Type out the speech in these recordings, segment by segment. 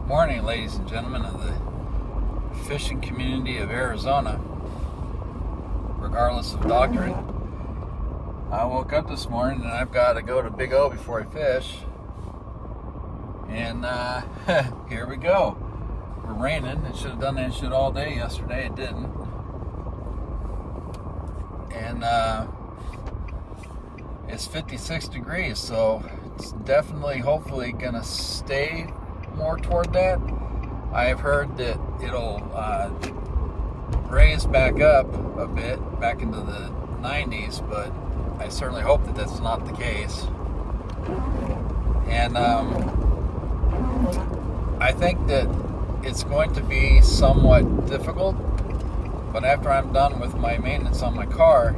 Morning, ladies and gentlemen of the fishing community of Arizona, regardless of doctrine. I woke up this morning and I've got to go to Big O before I fish. And here we go. We're raining. It should have done that shit all day yesterday. It didn't. And it's 56 degrees, so it's definitely, hopefully, going to stay more toward that. I have heard that it'll raise back up a bit, back into the 90s, but I certainly hope that that's not the case. And I think that it's going to be somewhat difficult, but after I'm done with my maintenance on my car,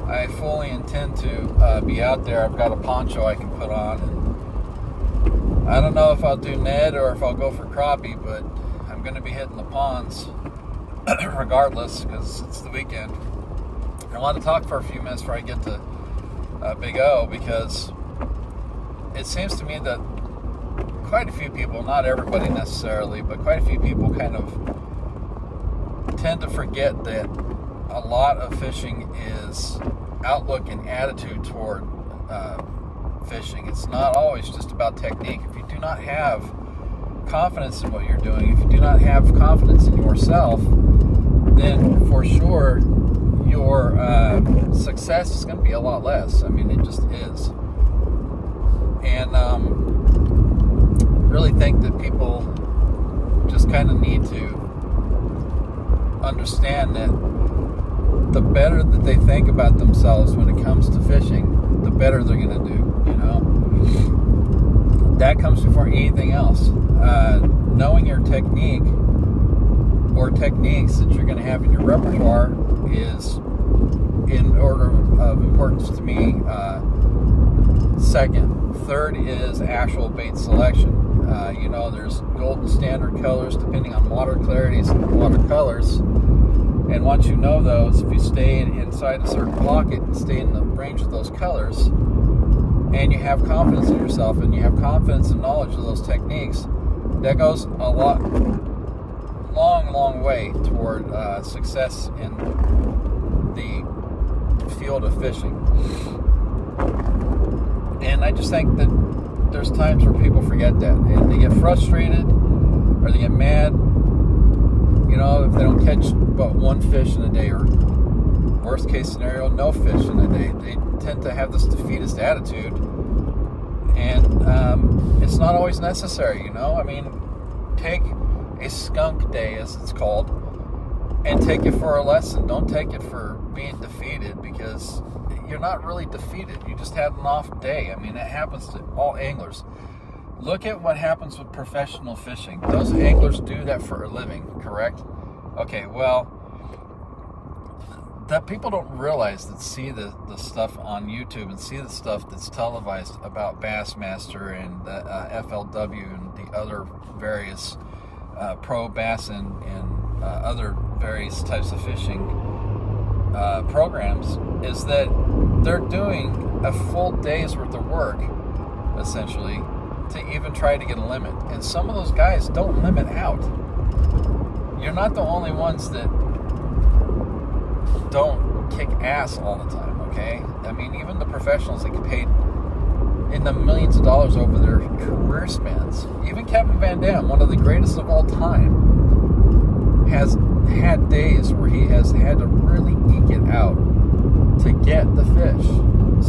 I fully intend to be out there. I've got a poncho I can put on, and I don't know if I'll do Ned or if I'll go for crappie, but I'm going to be hitting the ponds regardless, because it's the weekend. I want to talk for a few minutes before I get to Big O, because it seems to me that quite a few people, not everybody necessarily, but quite a few people kind of tend to forget that a lot of fishing is outlook and attitude toward fishing. It's not always just about technique. If you do not have confidence in what you're doing, if you do not have confidence in yourself, then for sure your success is going to be a lot less. I mean, it just is. And really think that people just kind of need to understand that the better that they think about themselves when it comes to fishing, the better they're going to do, you know? That comes before anything else. Knowing your technique or techniques that you're going to have in your repertoire is, in order of importance to me, second. Third is actual bait selection. There's golden standard colors depending on water clarities and water colors. And once you know those, if you stay inside a certain pocket and stay in the range of those colors, and you have confidence in yourself and you have confidence and knowledge of those techniques, that goes a long way toward success in the field of fishing. And I just think that there's times where people forget that, and they get frustrated or they get mad, if they don't catch but one fish in a day, or worst case scenario, no fish in a day. They tend to have this defeatist attitude, and it's not always necessary, I mean, take a skunk day, as it's called, and take it for a lesson. Don't take it for being defeated, because you're not really defeated. You just had an off day. I mean, it happens to all anglers. Look at what happens with professional fishing. Those anglers do that for a living, correct? Okay, well, that people don't realize, that see the stuff on YouTube and see the stuff that's televised about Bassmaster and the FLW and the other various pro bass and other various types of fishing programs, is that they're doing a full day's worth of work, essentially, to even try to get a limit. And some of those guys don't limit out. You're not the only ones that don't kick ass all the time, okay? I mean, even the professionals that get paid in the millions of dollars over their career spans. Even Kevin Van Dam, one of the greatest of all time, has had days where he has had to really eke it out to get the fish.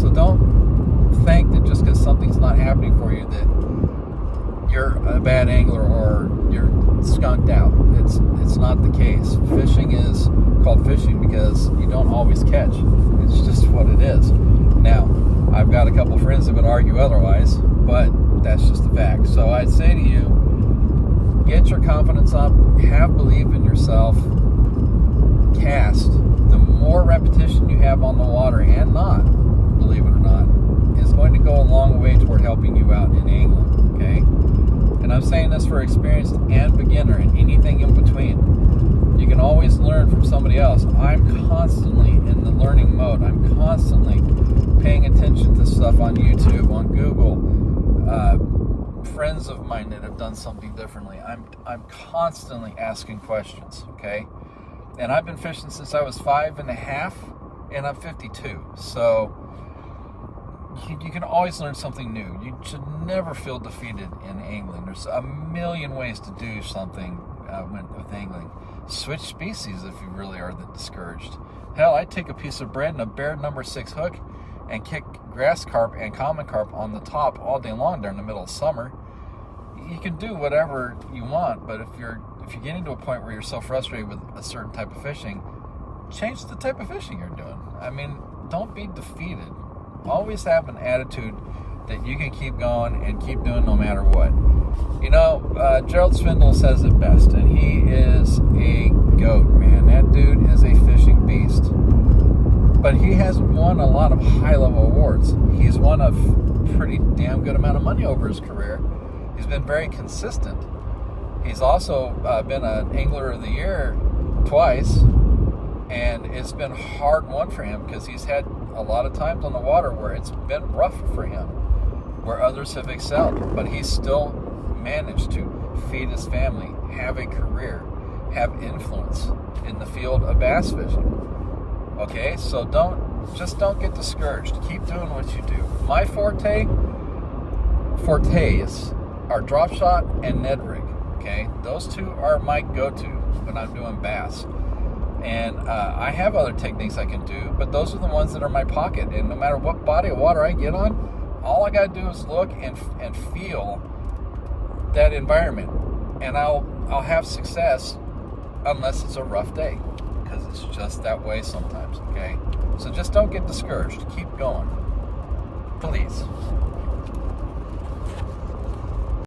So don't think that just because something's not happening for you that you're a bad angler or you're skunked out. It's not the case. Fishing is called fishing because you don't always catch. It's just what it is. Now, I've got a couple friends that would argue otherwise, but that's just the fact. So I'd say to you, get your confidence up, have belief in yourself, cast. The more repetition you have on the water, and not, believe it or not, is going to go a long way toward helping you out in angling, okay? And I'm saying this for experienced and beginner and anything in between. You can always learn from somebody else. I'm constantly in the learning mode. I'm constantly paying attention to stuff on YouTube, on Google, friends of mine that have done something differently. I'm constantly asking questions, okay? And I've been fishing since I was 5.5, and I'm 52. So you can always learn something new. You should never feel defeated in angling. There's a million ways to do something with angling. Switch species if you really are discouraged. Hell, I'd take a piece of bread and a bare number 6 hook and kick grass carp and common carp on the top all day long during the middle of summer. You can do whatever you want, but if you're getting to a point where you're so frustrated with a certain type of fishing, change the type of fishing you're doing. I mean, don't be defeated. Always have an attitude that you can keep going and keep doing no matter what. You know, Gerald Swindle says it best, and he is a goat, man. That dude is a fishing beast. But he has won a lot of high-level awards. He's won a pretty damn good amount of money over his career. He's been very consistent. He's also been an Angler of the Year twice, and it's been hard won for him because he's had a lot of times on the water where it's been rough for him, where others have excelled, but he's still managed to feed his family, have a career, have influence in the field of bass fishing. Okay, so don't get discouraged. Keep doing what you do. My fortes are drop shot and Ned rig. Okay, those two are my go-to when I'm doing bass. And I have other techniques I can do, but those are the ones that are in my pocket. And no matter what body of water I get on, all I gotta do is look and feel that environment, and I'll have success, unless it's a rough day, because it's just that way sometimes. Okay, so just don't get discouraged. Keep going, please.